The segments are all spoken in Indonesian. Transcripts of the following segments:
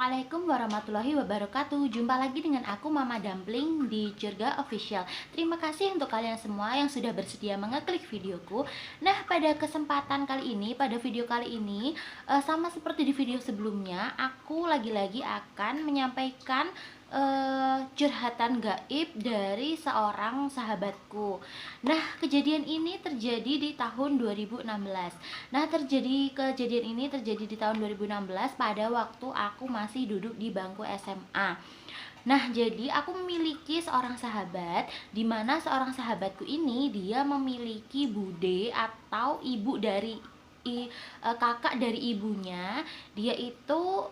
Assalamualaikum warahmatullahi wabarakatuh. Jumpa lagi dengan aku Mama Dumpling di Jurga Official. Terima kasih untuk kalian semua yang sudah bersedia mengeklik videoku. Nah, pada kesempatan kali ini, pada video kali ini, sama seperti di video sebelumnya, aku lagi-lagi akan menyampaikan curhatan gaib dari seorang sahabatku. Nah, kejadian ini terjadi di tahun 2016. Nah, kejadian ini terjadi di tahun 2016 pada waktu aku masih duduk di bangku SMA. Nah, jadi aku memiliki seorang sahabat, di mana seorang sahabatku ini dia memiliki bude atau ibu dari kakak dari ibunya. Dia itu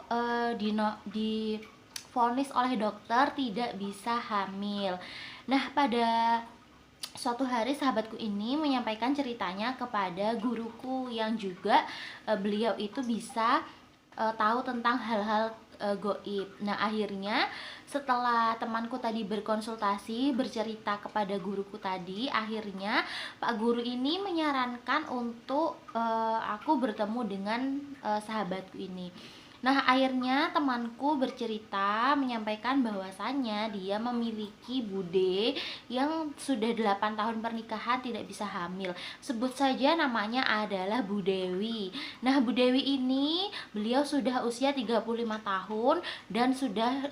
divonis oleh dokter tidak bisa hamil. Nah, pada suatu hari sahabatku ini menyampaikan ceritanya kepada guruku yang juga beliau itu bisa tahu tentang hal-hal goib. Nah, akhirnya setelah temanku tadi berkonsultasi, bercerita kepada guruku tadi, akhirnya Pak Guru ini menyarankan untuk aku bertemu dengan sahabatku ini. Nah, akhirnya temanku bercerita menyampaikan bahwasannya dia memiliki bude yang sudah 8 tahun pernikahan tidak bisa hamil. Sebut saja namanya adalah Bu Dewi. Nah, Bu Dewi ini beliau sudah usia 35 tahun dan sudah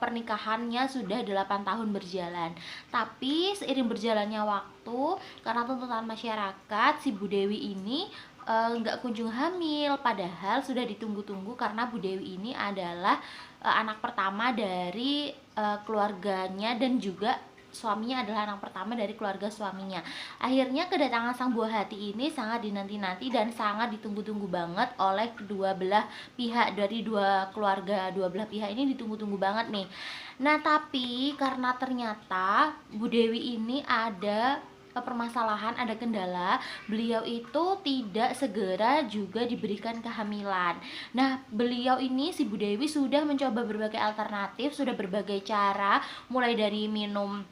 pernikahannya sudah 8 tahun berjalan. Tapi seiring berjalannya waktu, karena tuntutan masyarakat, si Bu Dewi ini nggak kunjung hamil, padahal sudah ditunggu-tunggu karena Bu Dewi ini adalah anak pertama dari keluarganya dan juga suaminya adalah anak pertama dari keluarga suaminya. Akhirnya kedatangan sang buah hati ini sangat dinanti-nanti dan sangat ditunggu-tunggu banget oleh kedua belah pihak. Dari dua keluarga, dua belah pihak ini ditunggu-tunggu banget nih. Nah, tapi karena ternyata Bu Dewi ini ada permasalahan, ada kendala, beliau itu tidak segera juga diberikan kehamilan. Nah, beliau ini, si Bu Dewi, sudah mencoba berbagai alternatif, sudah berbagai cara, mulai dari minum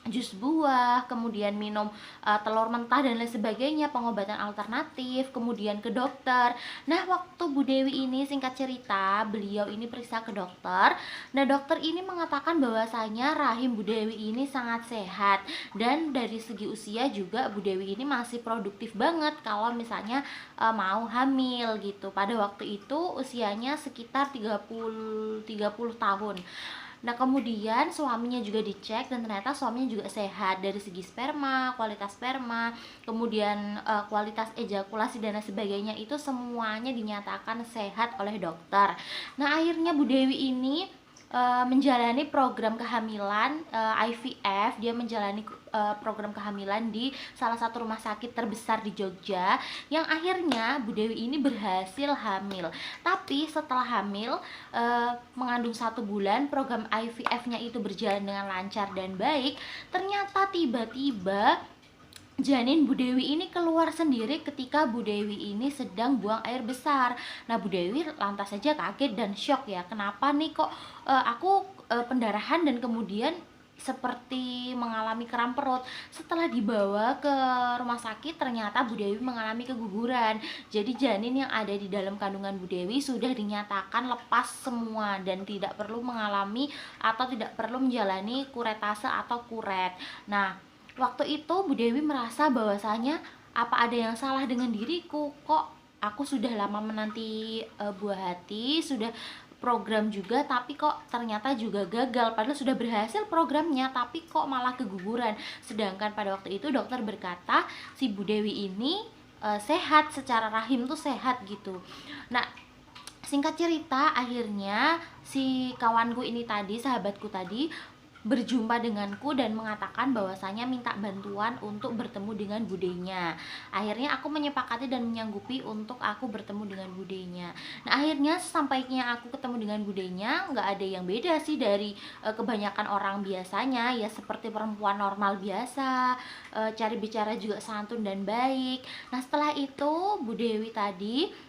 jus buah, kemudian minum telur mentah dan lain sebagainya, pengobatan alternatif, kemudian ke dokter. Nah, waktu Bu Dewi ini, singkat cerita, beliau ini periksa ke dokter. Nah, dokter ini mengatakan bahwasanya rahim Bu Dewi ini sangat sehat dan dari segi usia juga Bu Dewi ini masih produktif banget kalau misalnya mau hamil gitu. Pada waktu itu usianya sekitar 30 tahun. Nah, kemudian suaminya juga dicek dan ternyata suaminya juga sehat dari segi sperma, kemudian kualitas ejakulasi dan lain sebagainya, itu semuanya dinyatakan sehat oleh dokter. Nah, akhirnya Bu Dewi ini menjalani program kehamilan IVF. Dia menjalani program kehamilan di salah satu rumah sakit terbesar di Jogja, yang akhirnya Bu Dewi ini berhasil hamil. Tapi setelah hamil, mengandung 1 bulan, program IVF-nya itu berjalan dengan lancar dan baik. Ternyata tiba-tiba janin Bu Dewi ini keluar sendiri ketika Bu Dewi ini sedang buang air besar. Nah, Bu Dewi lantas saja kaget dan shock ya. Kenapa nih kok aku pendarahan dan kemudian seperti mengalami kram perut. Setelah dibawa ke rumah sakit, ternyata Bu Dewi mengalami keguguran. Jadi janin yang ada di dalam kandungan Bu Dewi sudah dinyatakan lepas semua dan tidak perlu mengalami atau tidak perlu menjalani kuretase atau kuret. Nah, waktu itu Bu Dewi merasa bahwasanya apa ada yang salah dengan diriku, kok aku sudah lama menanti buah hati, sudah program juga, tapi kok ternyata juga gagal. Padahal sudah berhasil programnya, tapi kok malah keguguran. Sedangkan pada waktu itu dokter berkata si Bu Dewi ini sehat, secara rahim tuh sehat gitu. Nah, singkat cerita, akhirnya si kawanku ini tadi, sahabatku tadi, berjumpa denganku dan mengatakan bahwasanya minta bantuan untuk bertemu dengan budenya. Akhirnya aku menyepakati dan menyanggupi untuk aku bertemu dengan budenya. Nah, akhirnya sampainya aku ketemu dengan budenya, nggak ada yang beda sih dari kebanyakan orang biasanya, ya seperti perempuan normal biasa, cari bicara juga santun dan baik. Nah, setelah itu Bu Dewi tadi,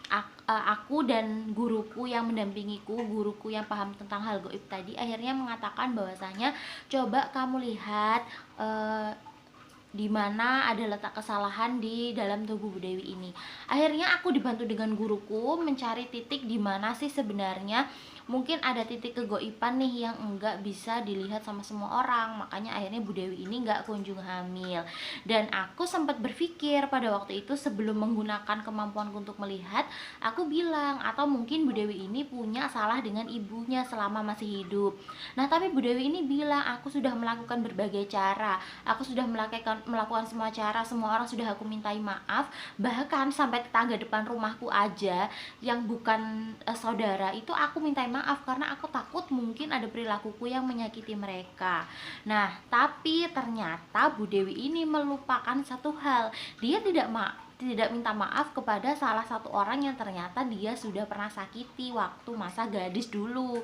aku dan guruku yang mendampingiku, guruku yang paham tentang hal gaib tadi, akhirnya mengatakan bahwasanya coba kamu lihat di mana ada letak kesalahan di dalam tubuh Bu Dewi ini. Akhirnya aku dibantu dengan guruku mencari titik di mana sih sebenarnya mungkin ada titik kegoiban nih yang enggak bisa dilihat sama semua orang, makanya akhirnya Bu Dewi ini enggak kunjung hamil. Dan aku sempat berpikir pada waktu itu sebelum menggunakan kemampuanku untuk melihat, aku bilang atau mungkin Bu Dewi ini punya salah dengan ibunya selama masih hidup. Nah tapi Bu Dewi ini bilang aku sudah melakukan berbagai cara, aku sudah melakukan semua cara, semua orang sudah aku mintai maaf, bahkan sampai tetangga depan rumahku aja yang bukan saudara itu aku mintai maaf karena aku takut mungkin ada perilakuku yang menyakiti mereka. Nah tapi ternyata Bu Dewi ini melupakan satu hal, dia tidak minta maaf kepada salah satu orang yang ternyata dia sudah pernah sakiti waktu masa gadis dulu.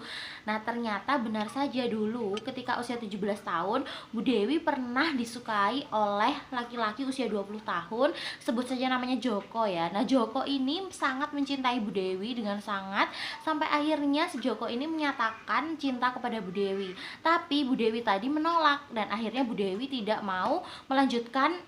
Nah ternyata benar saja dulu ketika usia 17 tahun Bu Dewi pernah disukai oleh laki-laki usia 20 tahun, sebut saja namanya Joko ya. Nah Joko ini sangat mencintai Bu Dewi dengan sangat, sampai akhirnya si Joko ini menyatakan cinta kepada Bu Dewi. Tapi Bu Dewi tadi menolak dan akhirnya Bu Dewi tidak mau melanjutkan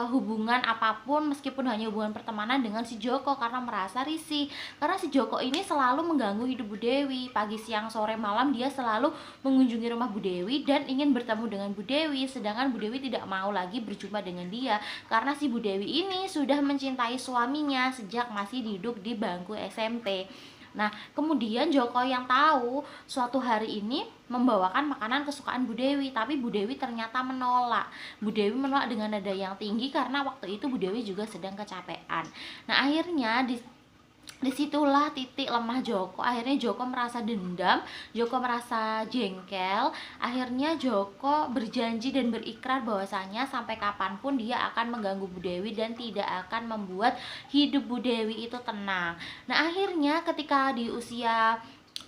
hubungan apapun meskipun hanya hubungan pertemanan dengan si Joko karena merasa risih. Karena si Joko ini selalu mengganggu hidup Bu Dewi. Pagi, siang, sore, malam dia selalu mengunjungi rumah Bu Dewi dan ingin bertemu dengan Bu Dewi, sedangkan Bu Dewi tidak mau lagi berjumpa dengan dia karena si Bu Dewi ini sudah mencintai suaminya sejak masih duduk di bangku SMP. Nah, kemudian Joko yang tahu suatu hari ini membawakan makanan kesukaan Bu Dewi, tapi Bu Dewi ternyata menolak. Bu Dewi menolak dengan nada yang tinggi karena waktu itu Bu Dewi juga sedang kecapean. Nah, akhirnya disitulah titik lemah Joko. Akhirnya Joko merasa dendam, Joko merasa jengkel. Akhirnya Joko berjanji dan berikrar bahwasanya sampai kapanpun dia akan mengganggu Bu Dewi dan tidak akan membuat hidup Bu Dewi itu tenang. Nah akhirnya ketika di usia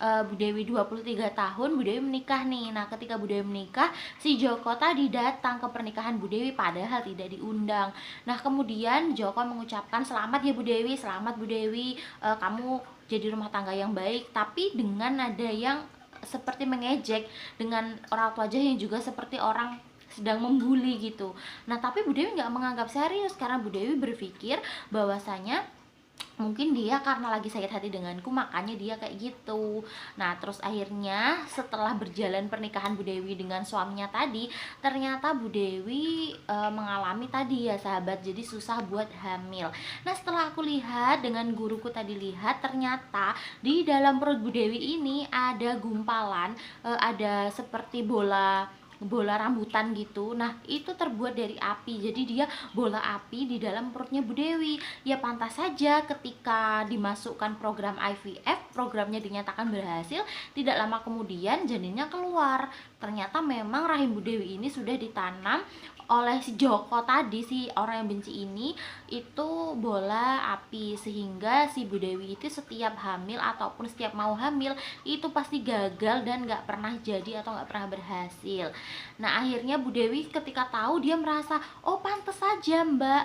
Bu Dewi 23 tahun, Bu Dewi menikah nih. Nah ketika Bu Dewi menikah, si Joko tadi datang ke pernikahan Bu Dewi padahal tidak diundang. Nah kemudian Joko mengucapkan selamat ya Bu Dewi, selamat Bu Dewi, kamu jadi rumah tangga yang baik. Tapi dengan nada yang seperti mengejek, dengan orang wajah yang juga seperti orang sedang membuli gitu. Nah tapi Bu Dewi nggak menganggap serius karena Bu Dewi berpikir bahwasanya mungkin dia karena lagi sakit hati denganku makanya dia kayak gitu. Nah terus akhirnya setelah berjalan pernikahan Bu Dewi dengan suaminya tadi, ternyata Bu Dewi mengalami tadi ya sahabat, jadi susah buat hamil. Nah setelah aku lihat dengan guruku tadi lihat, ternyata di dalam perut Bu Dewi ini ada gumpalan, ada seperti bola rambutan gitu. Nah itu terbuat dari api, jadi dia bola api di dalam perutnya Bu Dewi. Ya pantas saja ketika dimasukkan program IVF, programnya dinyatakan berhasil, tidak lama kemudian janinnya keluar. Ternyata memang rahim Bu Dewi ini sudah ditanam oleh si Joko tadi, si orang yang benci ini, itu bola api, sehingga si Bu Dewi itu setiap hamil ataupun setiap mau hamil itu pasti gagal dan gak pernah jadi atau gak pernah berhasil. Nah akhirnya Bu Dewi ketika tahu, dia merasa oh pantas saja Mbak,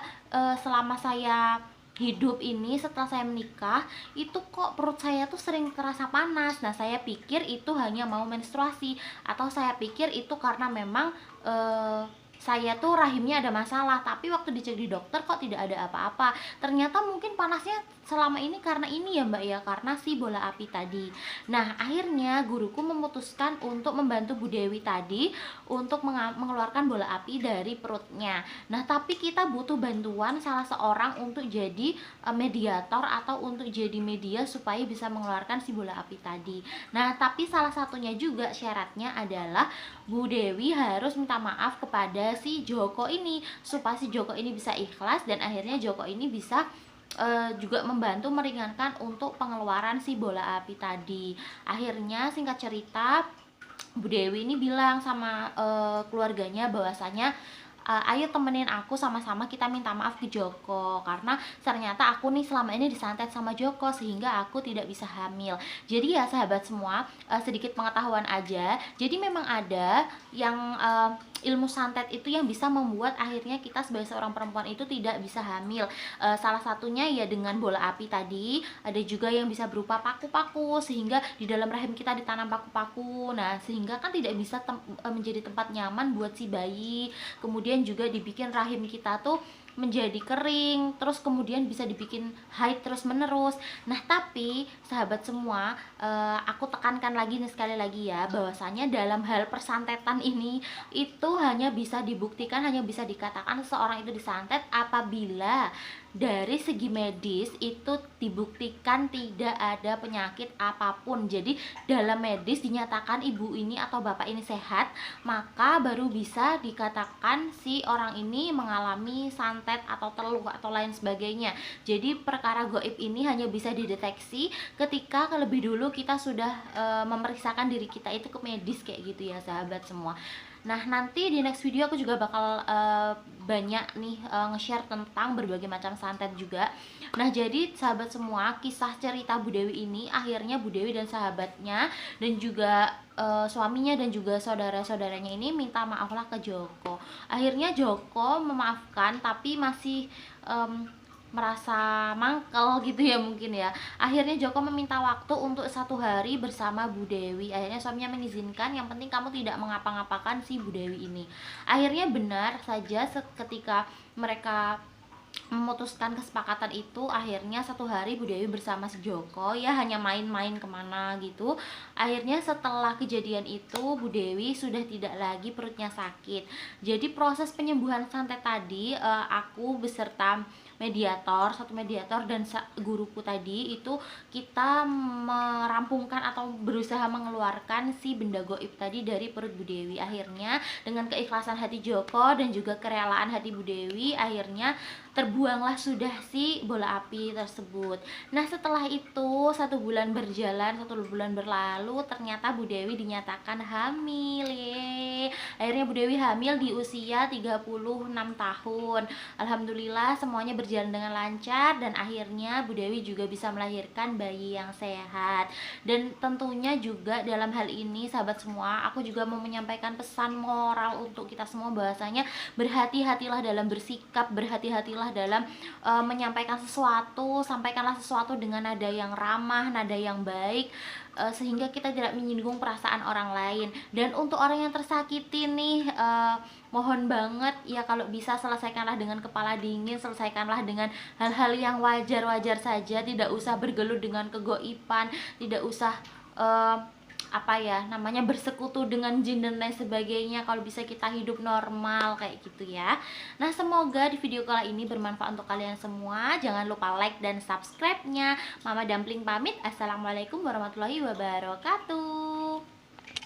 selama saya hidup ini setelah saya menikah itu kok perut saya tuh sering terasa panas. Nah saya pikir itu hanya mau menstruasi, atau saya pikir itu karena memang saya tuh rahimnya ada masalah, tapi waktu dicek di dokter kok tidak ada apa-apa. Ternyata mungkin panasnya selama ini karena ini ya Mbak ya, karena si bola api tadi. Nah akhirnya guruku memutuskan untuk membantu Bu Dewi tadi untuk mengeluarkan bola api dari perutnya. Nah tapi kita butuh bantuan salah seorang untuk jadi mediator atau untuk jadi media supaya bisa mengeluarkan si bola api tadi. Nah tapi salah satunya juga syaratnya adalah Bu Dewi harus minta maaf kepada si Joko ini supaya si Joko ini bisa ikhlas dan akhirnya Joko ini bisa juga membantu meringankan untuk pengeluaran si bola api tadi. Akhirnya singkat cerita Bu Dewi ini bilang sama keluarganya bahwasanya ayo temenin aku, sama-sama kita minta maaf ke Joko karena ternyata aku nih selama ini disantet sama Joko sehingga aku tidak bisa hamil. Jadi ya sahabat semua, sedikit pengetahuan aja. Jadi memang ada yang ilmu santet itu yang bisa membuat akhirnya kita sebagai seorang perempuan itu tidak bisa hamil. Salah satunya ya dengan bola api tadi. Ada juga yang bisa berupa paku-paku sehingga di dalam rahim kita ditanam paku-paku. Nah sehingga kan tidak bisa menjadi tempat nyaman buat si bayi. Kemudian juga dibikin rahim kita tuh menjadi kering, terus kemudian bisa dibikin haid terus menerus. Nah tapi sahabat semua, aku tekankan lagi nih sekali lagi ya, bahwasanya dalam hal persantetan ini itu hanya bisa dibuktikan, hanya bisa dikatakan seseorang itu disantet apabila dari segi medis itu dibuktikan tidak ada penyakit apapun. Jadi dalam medis dinyatakan ibu ini atau bapak ini sehat, maka baru bisa dikatakan si orang ini mengalami santet atau teluh atau lain sebagainya. Jadi perkara goib ini hanya bisa dideteksi ketika lebih dulu kita sudah memeriksakan diri kita itu ke medis kayak gitu ya sahabat semua. Nah nanti di next video aku juga bakal banyak nih nge-share tentang berbagai macam santet juga. Nah jadi sahabat semua, kisah cerita Bu Dewi ini akhirnya Bu Dewi dan sahabatnya dan juga suaminya dan juga saudara-saudaranya ini minta maaf lah ke Joko. Akhirnya Joko memaafkan tapi masih merasa mangkel gitu ya mungkin ya. Akhirnya Joko meminta waktu untuk 1 hari bersama Bu Dewi. Akhirnya suaminya mengizinkan, yang penting kamu tidak mengapa-ngapakan si Bu Dewi ini. Akhirnya benar saja ketika mereka memutuskan kesepakatan itu, akhirnya 1 hari Bu Dewi bersama si Joko ya hanya main-main kemana gitu. Akhirnya setelah kejadian itu Bu Dewi sudah tidak lagi perutnya sakit. Jadi proses penyembuhan santet tadi, aku beserta satu mediator dan guruku tadi itu kita merampungkan atau berusaha mengeluarkan si benda goib tadi dari perut Bu Dewi. Akhirnya dengan keikhlasan hati Joko dan juga kerelaan hati Bu Dewi, akhirnya terbuanglah sudah si bola api tersebut. Nah setelah itu 1 bulan berjalan, 1 bulan berlalu, ternyata Bu Dewi dinyatakan hamil. Akhirnya Bu Dewi hamil di usia 36 tahun. Alhamdulillah semuanya berjalan dengan lancar dan akhirnya Bu Dewi juga bisa melahirkan bayi yang sehat. Dan tentunya juga dalam hal ini sahabat semua, aku juga mau menyampaikan pesan moral untuk kita semua, bahwasanya berhati-hatilah dalam bersikap, berhati-hatilah dalam menyampaikan sesuatu. Sampaikanlah sesuatu dengan nada yang ramah, nada yang baik, sehingga kita tidak menyinggung perasaan orang lain. Dan untuk orang yang tersakiti nih, mohon banget ya kalau bisa selesaikanlah dengan kepala dingin, selesaikanlah dengan hal-hal yang wajar-wajar saja, tidak usah bergelut dengan kegoiban, tidak usah bersekutu dengan jin dan lain sebagainya. Kalau bisa kita hidup normal kayak gitu ya. Nah semoga di video kali ini bermanfaat untuk kalian semua. Jangan lupa like dan subscribe-nya. Mama Dumpling pamit. Assalamualaikum warahmatullahi wabarakatuh.